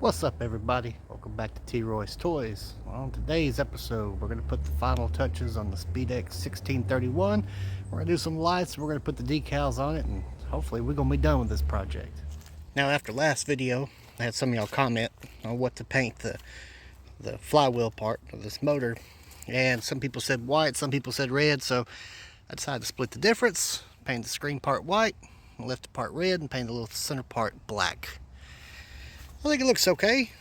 What's up, everybody? Welcome back to T. Roy's Toys. On today's episode, we're going to put the final touches on the Speedex 1631. We're going to do some lights, we're going to put the decals on it, and hopefully we're going to be done with this project. Now, after last video, I had some of y'all comment on what to paint the flywheel part of this motor, and some people said white, some people said red, so I decided to split the difference, paint the screen part white, left the part red, and paint the little center part black. I think it looks okay.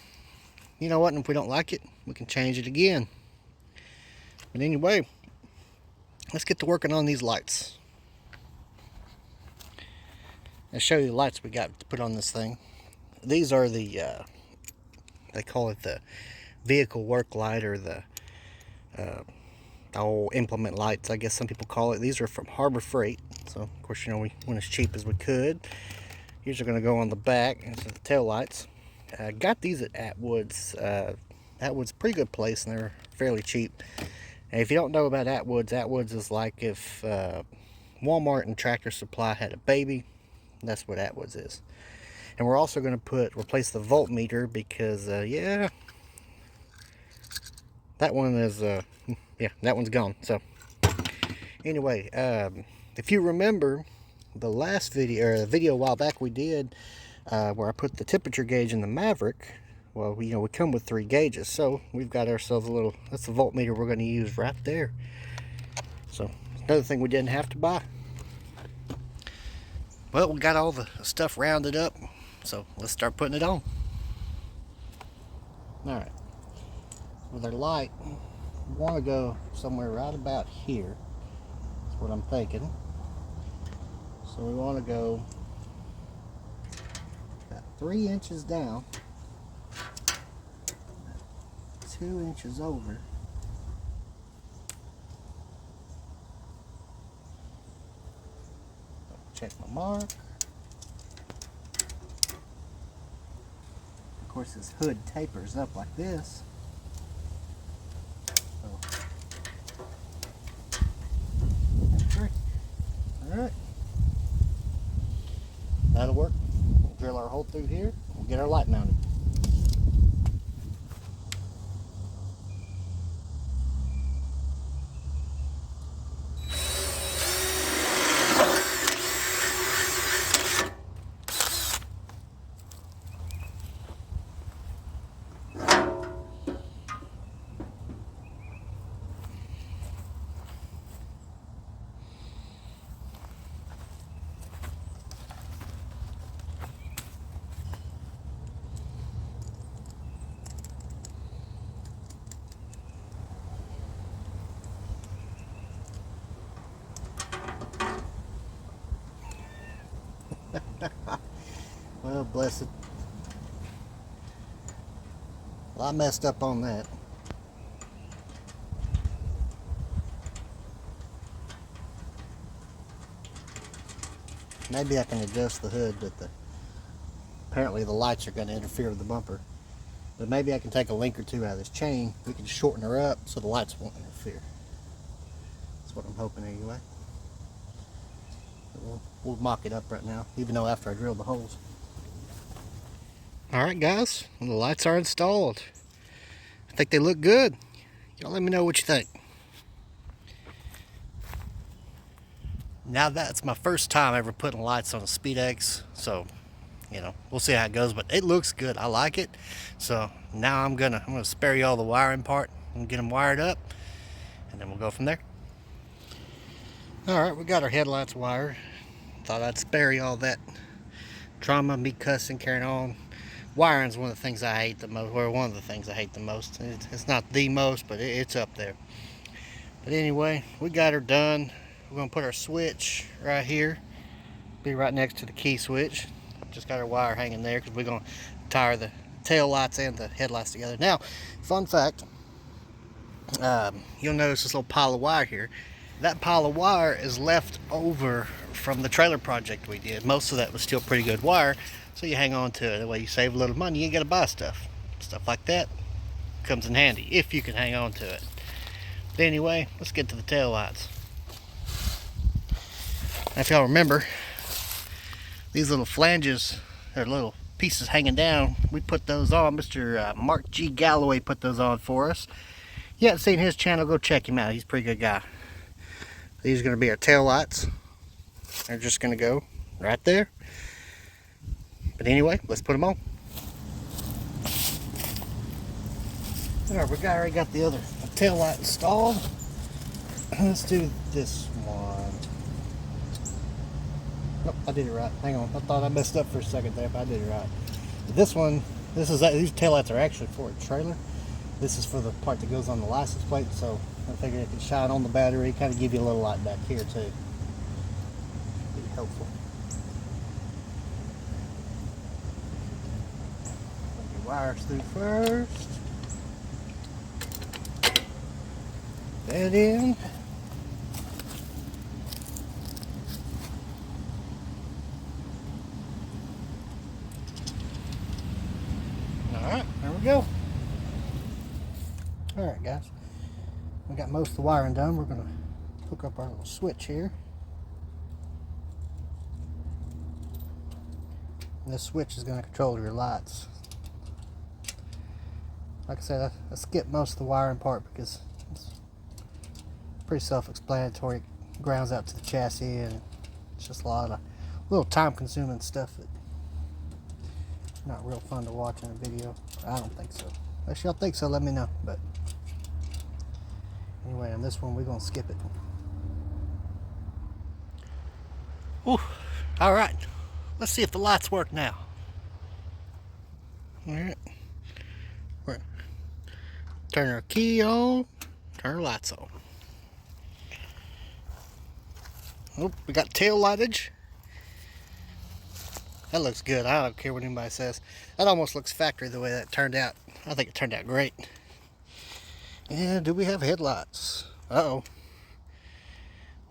You know what, and if we don't like it, we can change it again. But anyway, let's get to working on these lights. I'll show you the lights we got to put on this thing. These are the, they call it the vehicle work light, or the old implement lights, I guess some people call it. These are from Harbor Frieght. So, of course, you know, we went as cheap as we could. These are going to go on the back, and the tail lights. I got these at Atwood's. Atwood's a pretty good place, and they're fairly cheap. And if you don't know about Atwood's, Atwood's is like if Walmart and Tractor Supply had a baby. That's what Atwood's is. And we're also going to replace the voltmeter because, yeah, that one is, yeah, that one's gone. So, anyway, if you remember the last video, or the video a while back we did, where I put the temperature gauge in the Maverick, well, we come with 3 gauges, so we've got ourselves a little, that's the voltmeter we're going to use right there. So, another thing we didn't have to buy. Well, we got all the stuff rounded up, so let's start putting it on. Alright, with our light, we want to go somewhere right about here. That's what I'm thinking. So we want to go about 3 inches down, 2 inches over, check my mark. Of course, this hood tapers up like this. So, alright, that'll work. We'll drill our hole through here, we'll get our light mounted. Well, bless it. Well, I messed up on that. Maybe I can adjust the hood, but apparently the lights are going to interfere with the bumper. But maybe I can take a link or two out of this chain. We can shorten her up so the lights won't interfere. That's what I'm hoping anyway. We'll mock it up right now, even though after I drill the holes. Alright guys, well, the lights are installed. I think they look good. Y'all let me know what you think. Now that's my first time ever putting lights on a Speedex, so you know, we'll see how it goes, but it looks good. I like it. So now I'm gonna spare you all the wiring part and get them wired up, and then we'll go from there. Alright, we got our headlights wired. Thought I'd spare you all that drama, me cussing, carrying on. Wiring's one of the things I hate the most, or one of the things I hate the most. It's not the most, but it's up there. But anyway, we got her done. We're gonna put our switch right here. Be right next to the key switch. Just got our wire hanging there because we're gonna tie the tail lights and the headlights together. Now, fun fact, you'll notice this little pile of wire here. That pile of wire is left over from the trailer project we did. Most of that was still pretty good wire, so you hang on to it. That way you save a little money. You ain't gotta buy stuff like that comes in handy if you can hang on to it. But anyway, let's get to the tail lights. If y'all remember, these little flanges, or little pieces hanging down. We put those on. Mr. Mark G. Galloway put those on for us. You haven't seen his channel, go check him out. He's a pretty good guy. These are going to be our tail lights. They're just going to go right there. But anyway, let's put them on. Alright, we already got the other tail light installed. Let's do this one. Nope, I did it right. Hang on, I thought I messed up for a second there, but I did it right. This one, these taillights are actually for a trailer. This is for the part that goes on the license plate, so I figured it could shine on the battery, kind of give you a little light back here too. Be helpful. Put your wires through first. That in. Alright, there we go. Alright guys, we got most of the wiring done. We're going to hook up our little switch here. And this switch is going to control your lights. Like I said, I skipped most of the wiring part because it's pretty self-explanatory. It grounds out to the chassis, and it's just a lot of little time-consuming stuff that not real fun to watch in a video. I don't think so. If y'all think so, let me know. But anyway, on this one, we're gonna skip it. Ooh, all right. Let's see if the lights work now. All right. Turn our key on. Turn our lights on. Oh, we got tail lightage. That looks good. I don't care what anybody says. That almost looks factory the way that turned out. I think it turned out great. And do we have headlights? Uh-oh.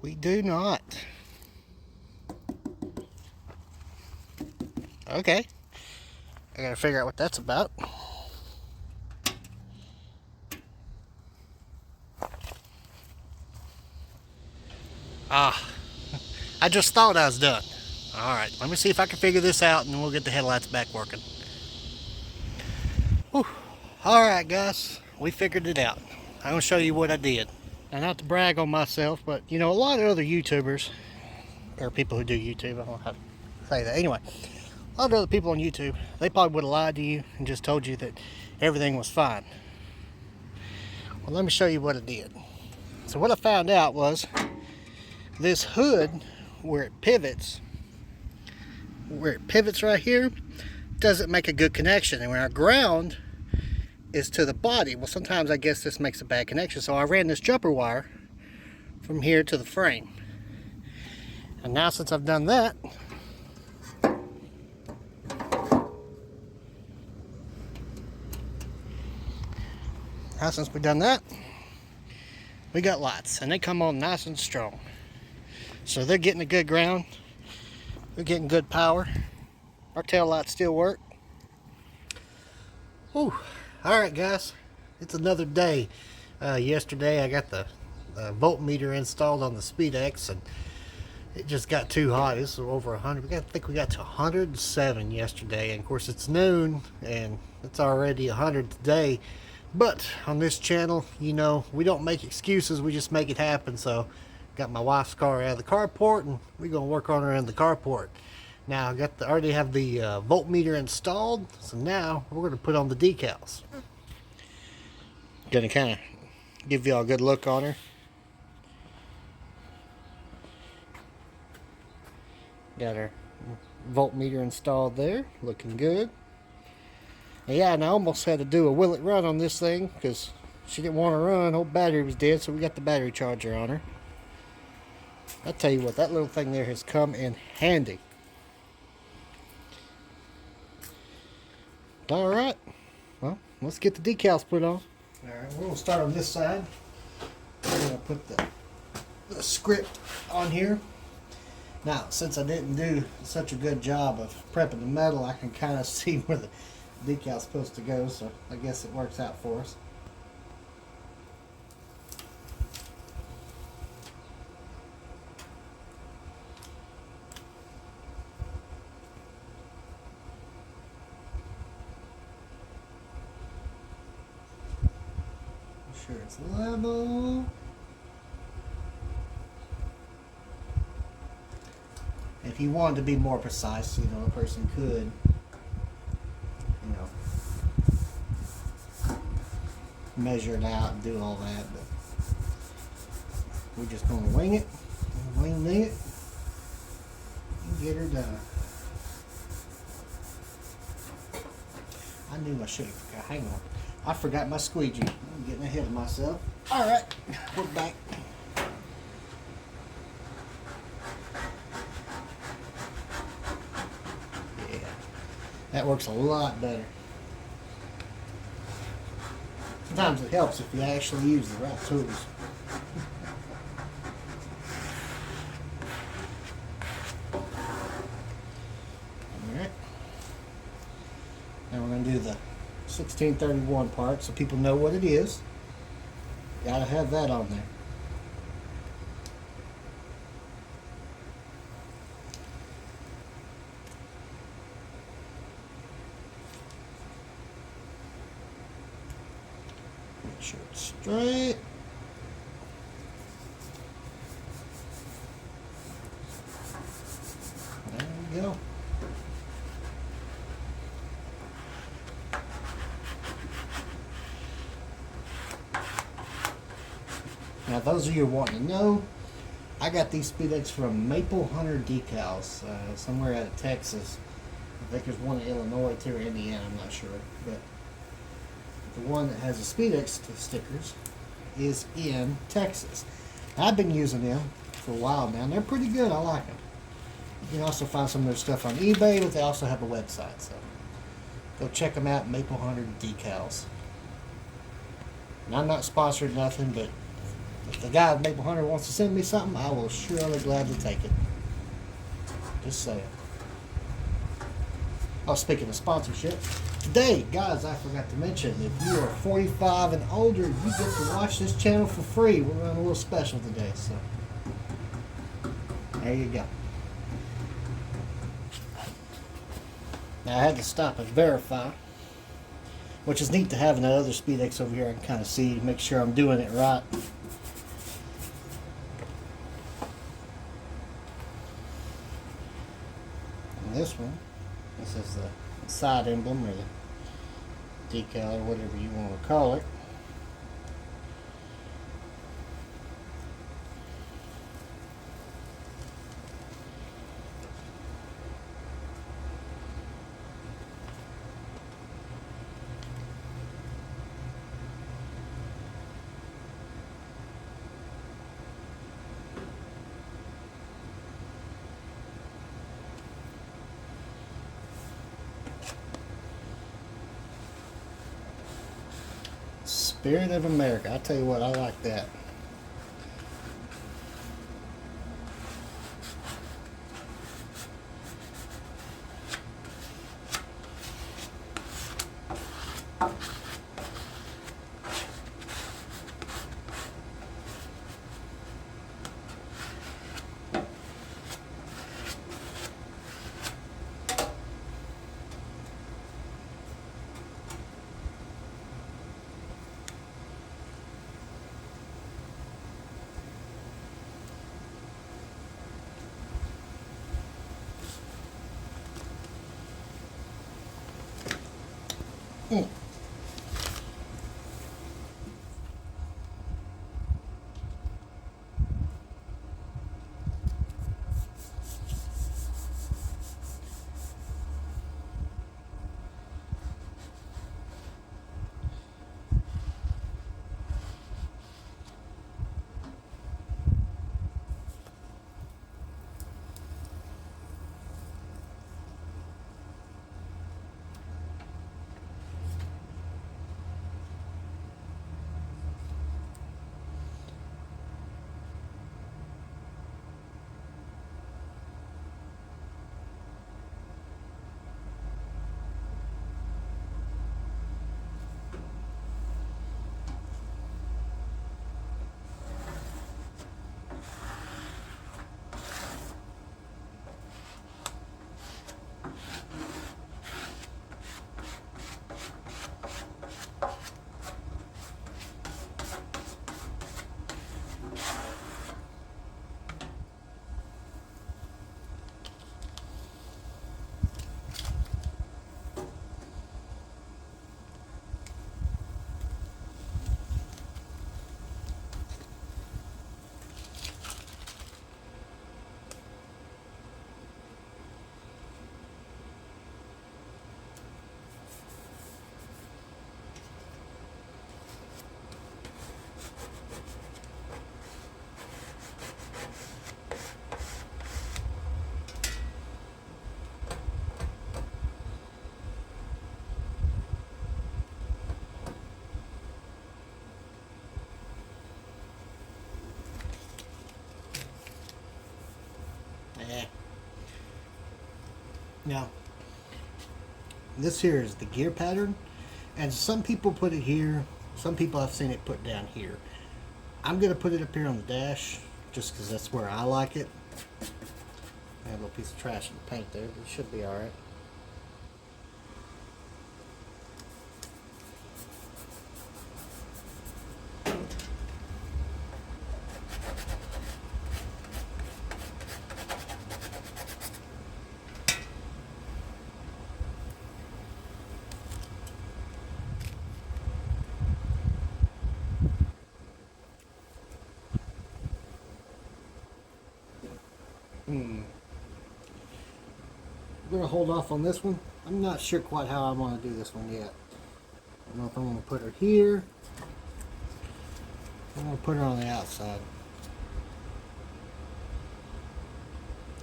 We do not. Okay. I gotta figure out what that's about. Ah. I just thought I was done. Alright, let me see if I can figure this out, and then we'll get the headlights back working. Alright guys, we figured it out. I'm going to show you what I did. Now, not to brag on myself, but you know, a lot of other YouTubers, or people who do YouTube, I don't know how to say that. Anyway, a lot of other people on YouTube, they probably would have lied to you and just told you that everything was fine. Well, let me show you what I did. So what I found out was this hood, where it pivots right here, doesn't make a good connection. And when our ground is to the body, well, sometimes I guess this makes a bad connection. So I ran this jumper wire from here to the frame. And now since I've done that, we got lights, and they come on nice and strong. So they're getting a good ground. They're getting good power. Our tail lights still work. Whew. Alright guys, it's another day. Yesterday I got the voltmeter installed on the Speedex, and it just got too hot. This is over 100. I think we got to 107 yesterday, and of course it's noon and it's already 100 today. But on this channel, you know, we don't make excuses, we just make it happen. So got my wife's car out of the carport, and we're gonna work on her in the carport. Now I already have the voltmeter installed, so now we're gonna put on the decals. Gonna kind of give y'all a good look on her. Got her voltmeter installed there, looking good. And yeah, and I almost had to do a will it run on this thing because she didn't want to run. Whole battery was dead, so we got the battery charger on her. I tell you what, that little thing there has come in handy. Alright, well, let's get the decals put on. Alright, we're going to start on this side. We're going to put the script on here. Now, since I didn't do such a good job of prepping the metal, I can kind of see where the decal's supposed to go, so I guess it works out for us. sure it's level. If you wanted to be more precise, you know, a person could, you know, measure it out and do all that, but we're just going to wing it, wing it, and get her done. I knew I should have. Hang on. I forgot my squeegee. I'm getting ahead of myself. All right, we're back. Yeah, that works a lot better. Sometimes it helps if you actually use the right tools. Alright. Now we're going to do the 1631 part so people know what it is. Gotta have that on there. Make sure it's straight. There we go. Now, those of you wanting to know, I got these Speedex from Maple Hunter Decals, somewhere out of Texas. I think there's one in Illinois too, or Indiana, I'm not sure. But the one that has the Speedex stickers is in Texas. I've been using them for a while now, and they're pretty good. I like them. You can also find some of their stuff on eBay, but they also have a website. So go check them out, Maple Hunter Decals. And I'm not sponsored nothing, but if the guy at Maple Hunter wants to send me something, I will surely gladly take it. Just saying. Oh, speaking of sponsorship, today, guys, I forgot to mention, if you are 45 and older, you get to watch this channel for free. We're running a little special today, so there you go. Now, I had to stop and verify, which is neat to have in that other Speedex over here. I can kind of see, make sure I'm doing it right. This one, this is the side emblem or the decal or whatever you want to call it. Spirit of America. I tell you what, I like that. Mm. Now, this here is the gear pattern, and some people put it here. Some people I've seen it put down here. I'm gonna put it up here on the dash, just because that's where I like it. I have a little piece of trash in the paint there, but it should be all right. I'm gonna hold off on this one. I'm not sure quite how I want to do this one yet. I don't know if I'm gonna put her here. I'm gonna put her on the outside.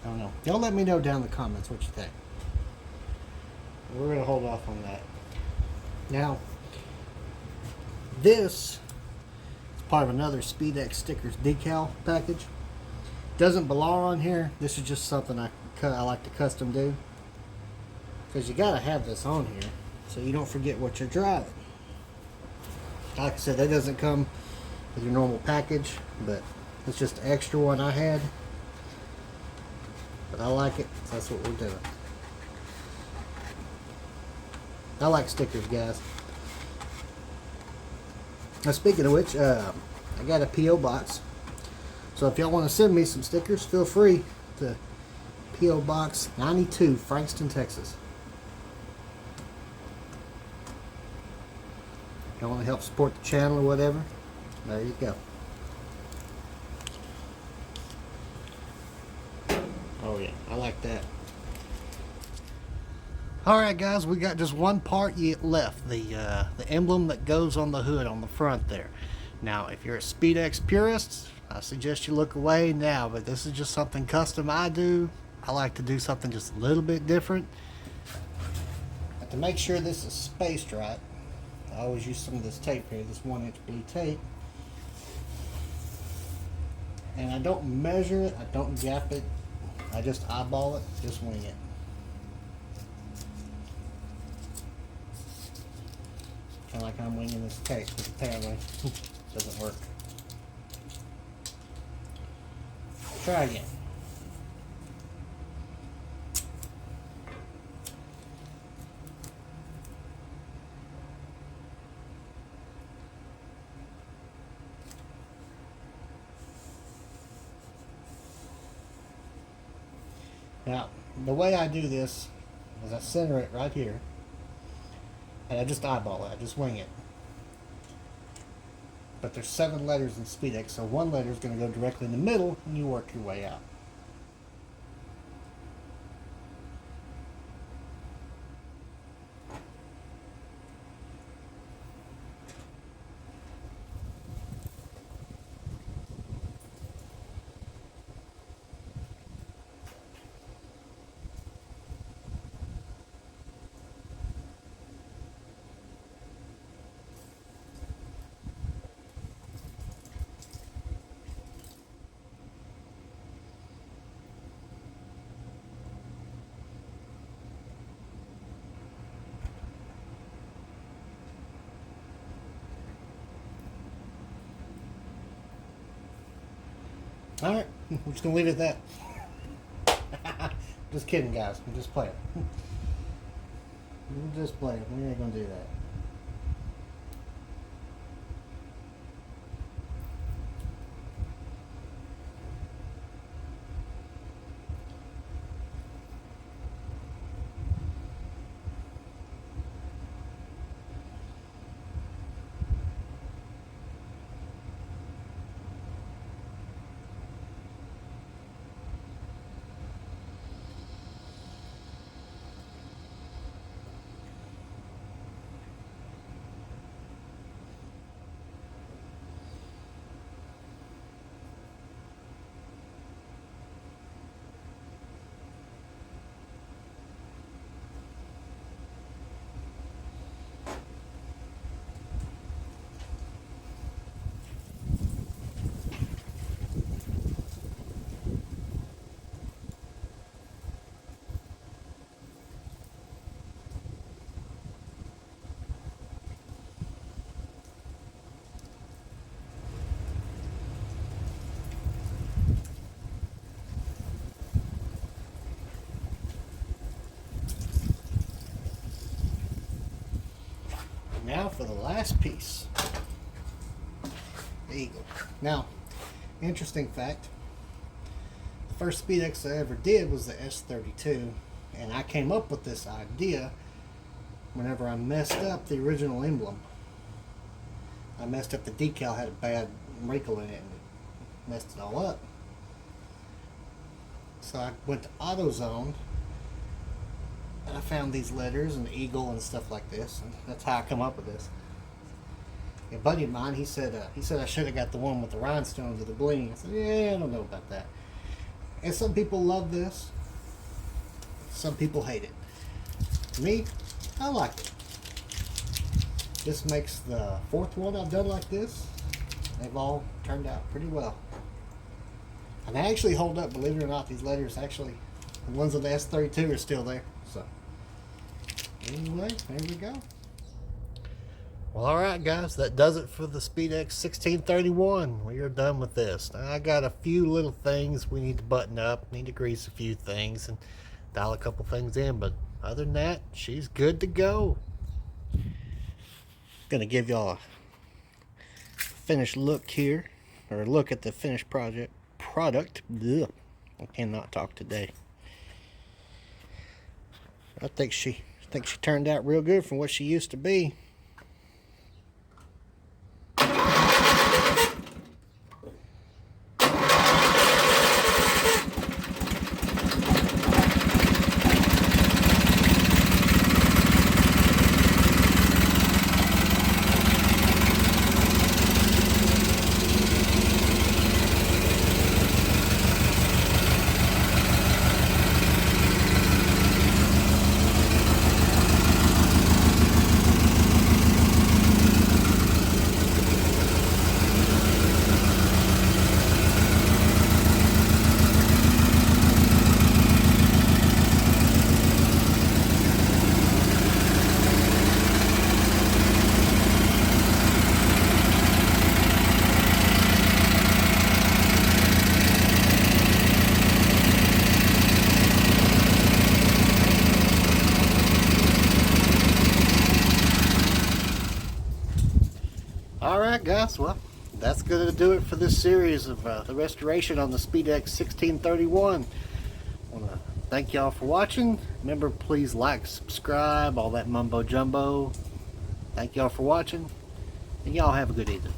I don't know. Y'all let me know down in the comments what you think. We're gonna hold off on that. Now, this is part of another Speedex stickers decal package. Doesn't belong on here. This is just something I like to custom do, because you gotta have this on here so you don't forget what you're driving. Like I said, that doesn't come with your normal package, but it's just an extra one I had. But I like it, so that's what we're doing. I like stickers, guys. Now, speaking of which, I got a P.O. box. So if y'all want to send me some stickers, feel free to P.O. Box 92, Frankston, Texas. If y'all want to help support the channel or whatever, there you go. Oh yeah, I like that. Alright guys, we got just one part yet left. The emblem that goes on the hood on the front there. Now, if you're a Speedex purist, I suggest you look away now, but this is just something custom I do. I like to do something just a little bit different. But to make sure this is spaced right, I always use some of this tape here, this 1-inch blue tape. And I don't measure it, I don't gap it, I just eyeball it, just wing it. Kind of like I'm winging this tape, but apparently doesn't work. Try again. Now, the way I do this is I center it right here, and I just eyeball it, I just wing it. But there's 7 letters in Speedex, so one letter is going to go directly in the middle, and you work your way out. Alright, we're just going to leave it at that. Just kidding, guys. I'm just playing. We're just playing. We ain't going to do that. Now for the last piece. The eagle. Now, interesting fact. The first Speedex I ever did was the S32. And I came up with this idea whenever I messed up the original emblem. I messed up the decal, had a bad wrinkle in it, and it messed it all up. So I went to AutoZone, and I found these letters and the eagle and stuff like this, and that's how I come up with this. A buddy of mine, he said I should have got the one with the rhinestones or the bling. I said, yeah, I don't know about that. And some people love this. Some people hate it. Me, I like it. This makes the fourth one I've done like this. They've all turned out pretty well. And they actually hold up, believe it or not. These letters actually, the ones of the S32 are still there. So, anyway, there we go. Well, alright guys, that does it for the Speedex 1631. We are done with this. Now, I got a few little things we need to button up, need to grease a few things and dial a couple things in, but other than that, she's good to go. Gonna give y'all a finished look here, or look at the finished product. Ugh, I cannot talk today. I think she turned out real good from what she used to be. Alright guys, well, that's going to do it for this series of the restoration on the Speedex 1631. I want to thank y'all for watching. Remember, please like, subscribe, all that mumbo jumbo. Thank y'all for watching, and y'all have a good evening.